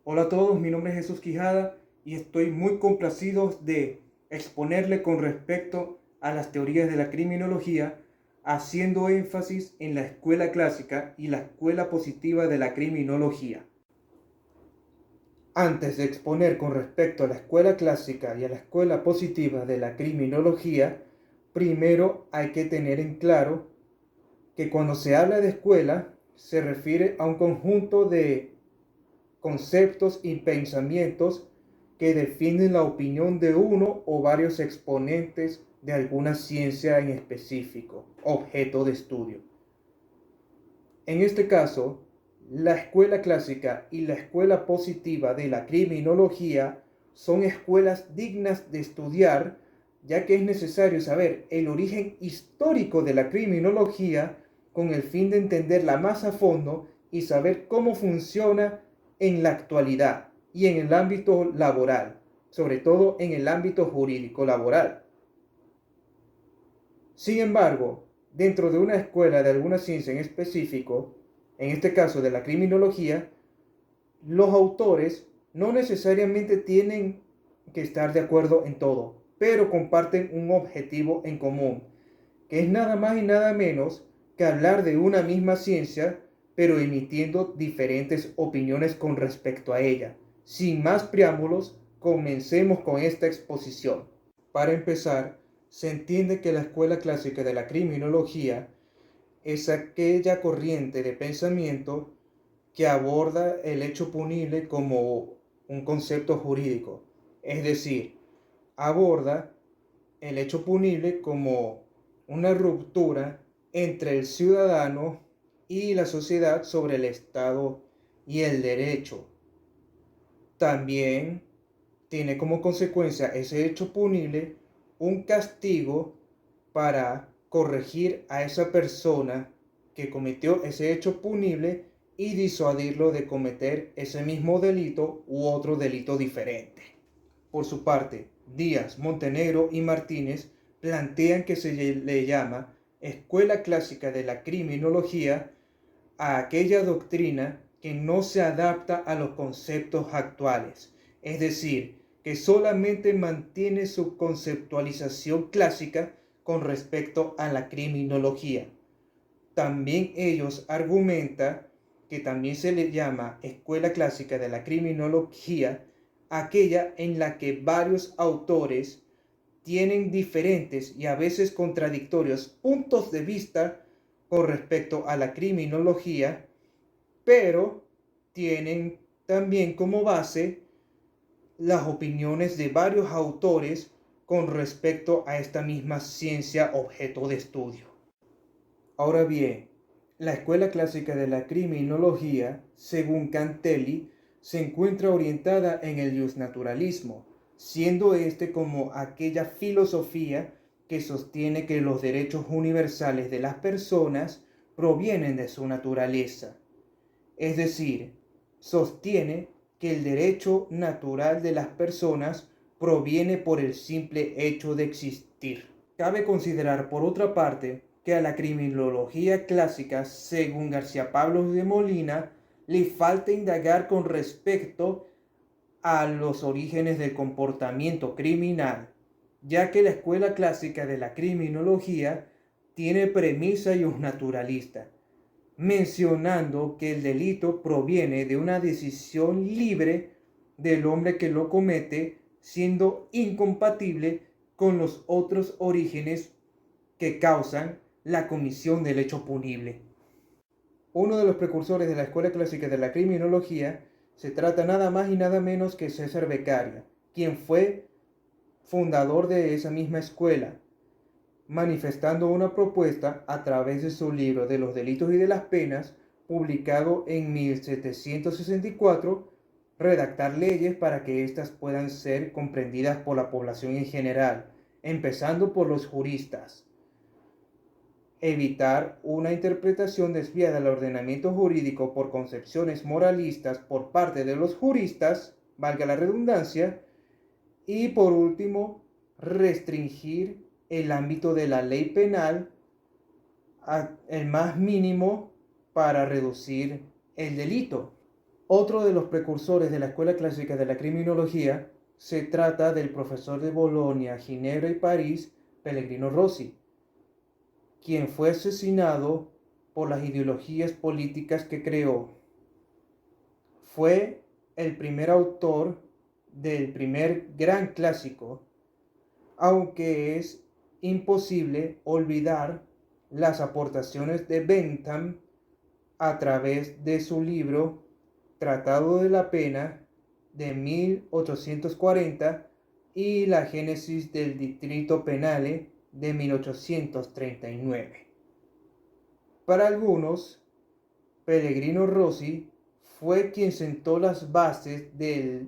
Hola a todos, mi nombre es Jesús Quijada y estoy muy complacido de exponerle con respecto a las teorías de la criminología, haciendo énfasis en la escuela clásica y la escuela positiva de la criminología. Antes de exponer con respecto a la escuela clásica y a la escuela positiva de la criminología, primero hay que tener en claro que cuando se habla de escuela se refiere a un conjunto de conceptos y pensamientos que definen la opinión de uno o varios exponentes de alguna ciencia en específico, objeto de estudio. En este caso, la escuela clásica y la escuela positiva de la criminología son escuelas dignas de estudiar, ya que es necesario saber el origen histórico de la criminología con el fin de entenderla más a fondo y saber cómo funciona en la actualidad y en el ámbito laboral, sobre todo en el ámbito jurídico laboral. Sin embargo, dentro de una escuela de alguna ciencia en específico, en este caso de la criminología, los autores no necesariamente tienen que estar de acuerdo en todo, pero comparten un objetivo en común, que es nada más y nada menos que hablar de una misma ciencia, pero emitiendo diferentes opiniones con respecto a ella. Sin más preámbulos, comencemos con esta exposición. Para empezar, se entiende que la escuela clásica de la criminología es aquella corriente de pensamiento que aborda el hecho punible como un concepto jurídico, es decir, aborda el hecho punible como una ruptura entre el ciudadano y la sociedad sobre el Estado y el derecho. También tiene como consecuencia ese hecho punible un castigo para corregir a esa persona que cometió ese hecho punible y disuadirlo de cometer ese mismo delito u otro delito diferente. Por su parte, Díaz, Montenegro y Martínez plantean que se le llama escuela clásica de la criminología a aquella doctrina que no se adapta a los conceptos actuales, es decir, que solamente mantiene su conceptualización clásica con respecto a la criminología. También ellos argumentan que también se le llama escuela clásica de la criminología aquella en la que varios autores tienen diferentes y a veces contradictorios puntos de vista con respecto a la criminología, pero tienen también como base las opiniones de varios autores con respecto a esta misma ciencia objeto de estudio. Ahora bien, la escuela clásica de la criminología, según Cantelli, se encuentra orientada en el justnaturalismo, siendo este como aquella filosofía que sostiene que los derechos universales de las personas provienen de su naturaleza. Es decir, sostiene que el derecho natural de las personas proviene por el simple hecho de existir. Cabe considerar, por otra parte, que a la criminología clásica, según García Pablos de Molina, le falta indagar con respecto a los orígenes del comportamiento criminal, ya que la escuela clásica de la criminología tiene premisa naturalista, mencionando que el delito proviene de una decisión libre del hombre que lo comete, siendo incompatible con los otros orígenes que causan la comisión del hecho punible. Uno de los precursores de la escuela clásica de la criminología se trata nada más y nada menos que César Beccaria, quien fue fundador de esa misma escuela, manifestando una propuesta a través de su libro de los delitos y de las penas, publicado en 1764, redactar leyes para que éstas puedan ser comprendidas por la población en general, empezando por los juristas. Evitar una interpretación desviada del ordenamiento jurídico por concepciones moralistas por parte de los juristas, valga la redundancia, y por último, restringir el ámbito de la ley penal al más mínimo para reducir el delito. Otro de los precursores de la Escuela Clásica de la Criminología se trata del profesor de Bolonia, Ginebra y París, Pellegrino Rossi, quien fue asesinado por las ideologías políticas que creó. Fue el primer autor del primer gran clásico, aunque es imposible olvidar las aportaciones de Bentham a través de su libro Tratado de la Pena de 1840 y la Génesis del Distrito Penale de 1839. Para algunos, Pellegrino Rossi fue quien sentó las bases de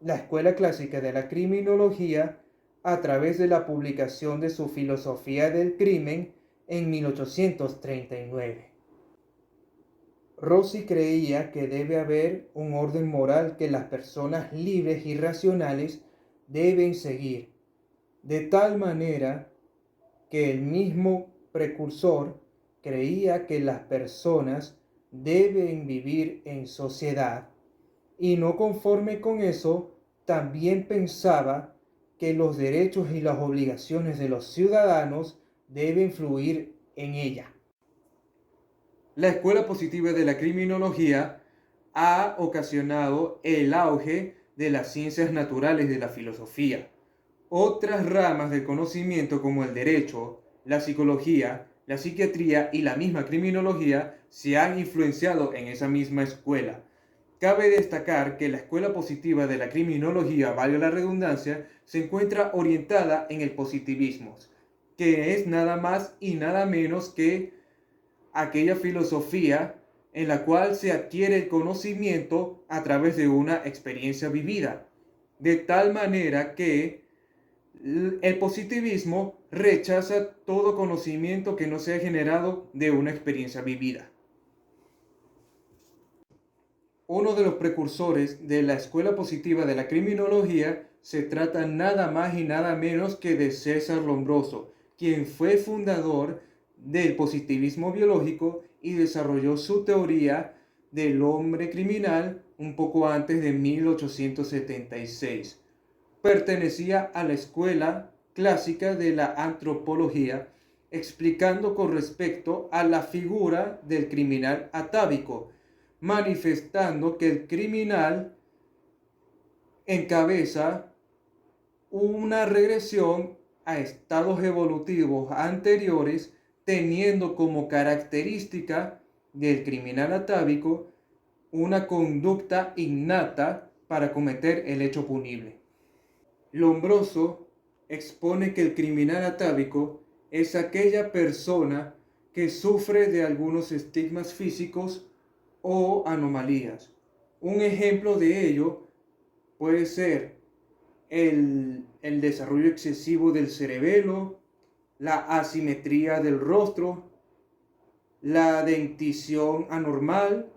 la Escuela Clásica de la Criminología a través de la publicación de su Filosofía del Crimen en 1839. Rossi creía que debe haber un orden moral que las personas libres y racionales deben seguir, de tal manera que el mismo precursor creía que las personas deben vivir en sociedad y no conforme con eso, también pensaba que los derechos y las obligaciones de los ciudadanos deben fluir en ella. La escuela positiva de la criminología ha ocasionado el auge de las ciencias naturales y de la filosofía. Otras ramas del conocimiento como el derecho, la psicología, la psiquiatría y la misma criminología se han influenciado en esa misma escuela. Cabe destacar que la escuela positiva de la criminología, valga la redundancia, se encuentra orientada en el positivismo, que es nada más y nada menos que aquella filosofía en la cual se adquiere el conocimiento a través de una experiencia vivida, de tal manera que el positivismo rechaza todo conocimiento que no sea generado de una experiencia vivida. Uno de los precursores de la escuela positiva de la criminología se trata nada más y nada menos que de César Lombroso, quien fue fundador del positivismo biológico y desarrolló su teoría del hombre criminal un poco antes de 1876. Pertenecía a la escuela clásica de la antropología, explicando con respecto a la figura del criminal atávico, manifestando que el criminal encabeza una regresión a estados evolutivos anteriores, teniendo como característica del criminal atávico una conducta innata para cometer el hecho punible. Lombroso expone que el criminal atávico es aquella persona que sufre de algunos estigmas físicos o anomalías. Un ejemplo de ello puede ser el desarrollo excesivo del cerebelo, la asimetría del rostro, la dentición anormal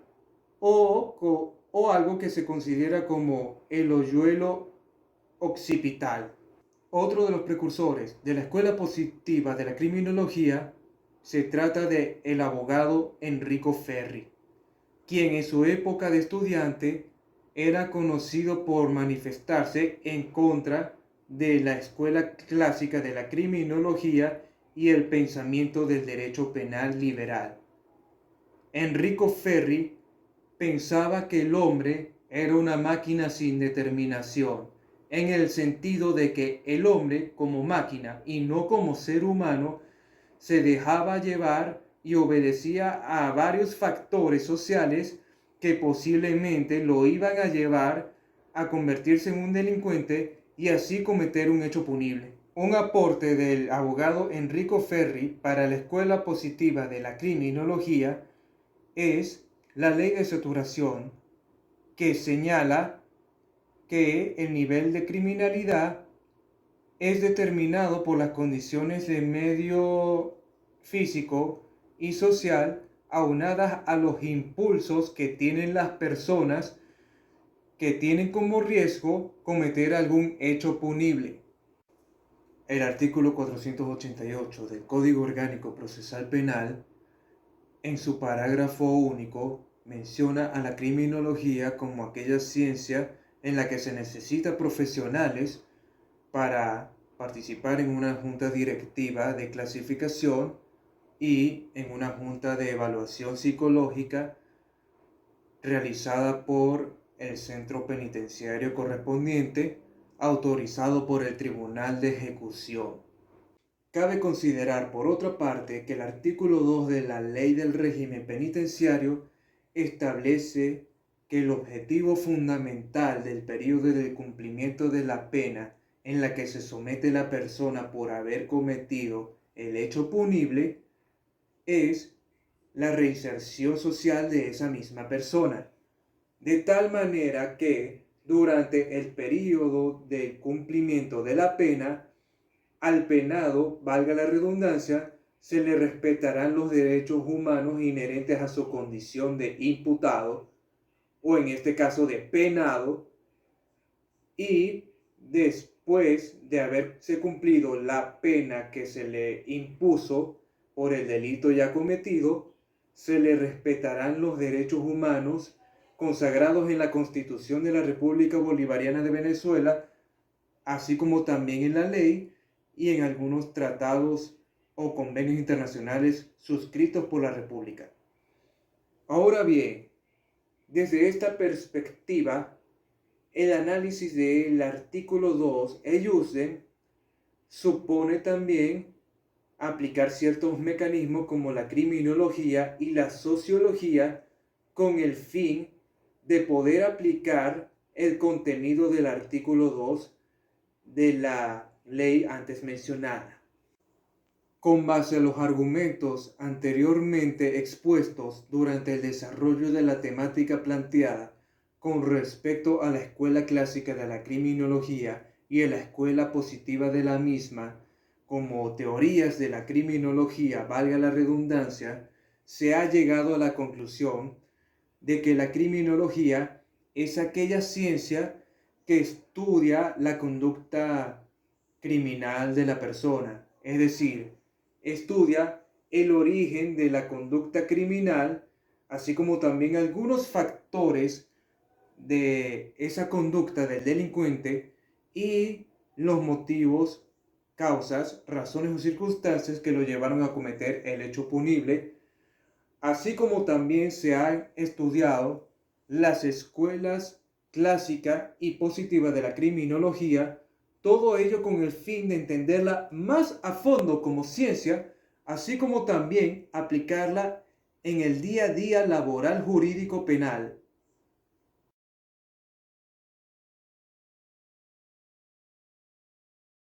o algo que se considera como el hoyuelo occipital. Otro de los precursores de la escuela positiva de la criminología se trata de el abogado Enrico Ferri, quien en su época de estudiante era conocido por manifestarse en contra de la escuela clásica de la criminología y el pensamiento del derecho penal liberal. Enrico Ferri pensaba que el hombre era una máquina sin determinación, en el sentido de que el hombre como máquina y no como ser humano se dejaba llevar y obedecía a varios factores sociales que posiblemente lo iban a llevar a convertirse en un delincuente y así cometer un hecho punible. Un aporte del abogado Enrico Ferri para la escuela positiva de la criminología es la ley de saturación, que señala que el nivel de criminalidad es determinado por las condiciones de medio físico y social aunadas a los impulsos que tienen las personas que tienen como riesgo cometer algún hecho punible. El artículo 488 del Código Orgánico Procesal Penal, en su parágrafo único, menciona a la criminología como aquella ciencia en la que se necesita profesionales para participar en una junta directiva de clasificación y en una junta de evaluación psicológica realizada por el centro penitenciario correspondiente, autorizado por el Tribunal de Ejecución. Cabe considerar, por otra parte, que el artículo 2 de la Ley del Régimen Penitenciario establece que el objetivo fundamental del periodo de cumplimiento de la pena en la que se somete la persona por haber cometido el hecho punible es la reinserción social de esa misma persona, de tal manera que durante el periodo de cumplimiento de la pena, al penado, valga la redundancia, se le respetarán los derechos humanos inherentes a su condición de imputado, o en este caso de penado, y después de haberse cumplido la pena que se le impuso por el delito ya cometido, se le respetarán los derechos humanos consagrados en la Constitución de la República Bolivariana de Venezuela, así como también en la ley y en algunos tratados o convenios internacionales suscritos por la República. Ahora bien, desde esta perspectiva, el análisis del artículo 2 EUSDE supone también aplicar ciertos mecanismos como la criminología y la sociología con el fin de poder aplicar el contenido del artículo 2 de la ley antes mencionada. Con base a los argumentos anteriormente expuestos durante el desarrollo de la temática planteada con respecto a la escuela clásica de la criminología y a la escuela positiva de la misma, como teorías de la criminología, valga la redundancia, se ha llegado a la conclusión de que la criminología es aquella ciencia que estudia la conducta criminal de la persona, es decir, estudia el origen de la conducta criminal, así como también algunos factores de esa conducta del delincuente y los motivos, causas, razones o circunstancias que lo llevaron a cometer el hecho punible, así como también se han estudiado las escuelas clásica y positiva de la criminología, todo ello con el fin de entenderla más a fondo como ciencia, así como también aplicarla en el día a día laboral jurídico penal,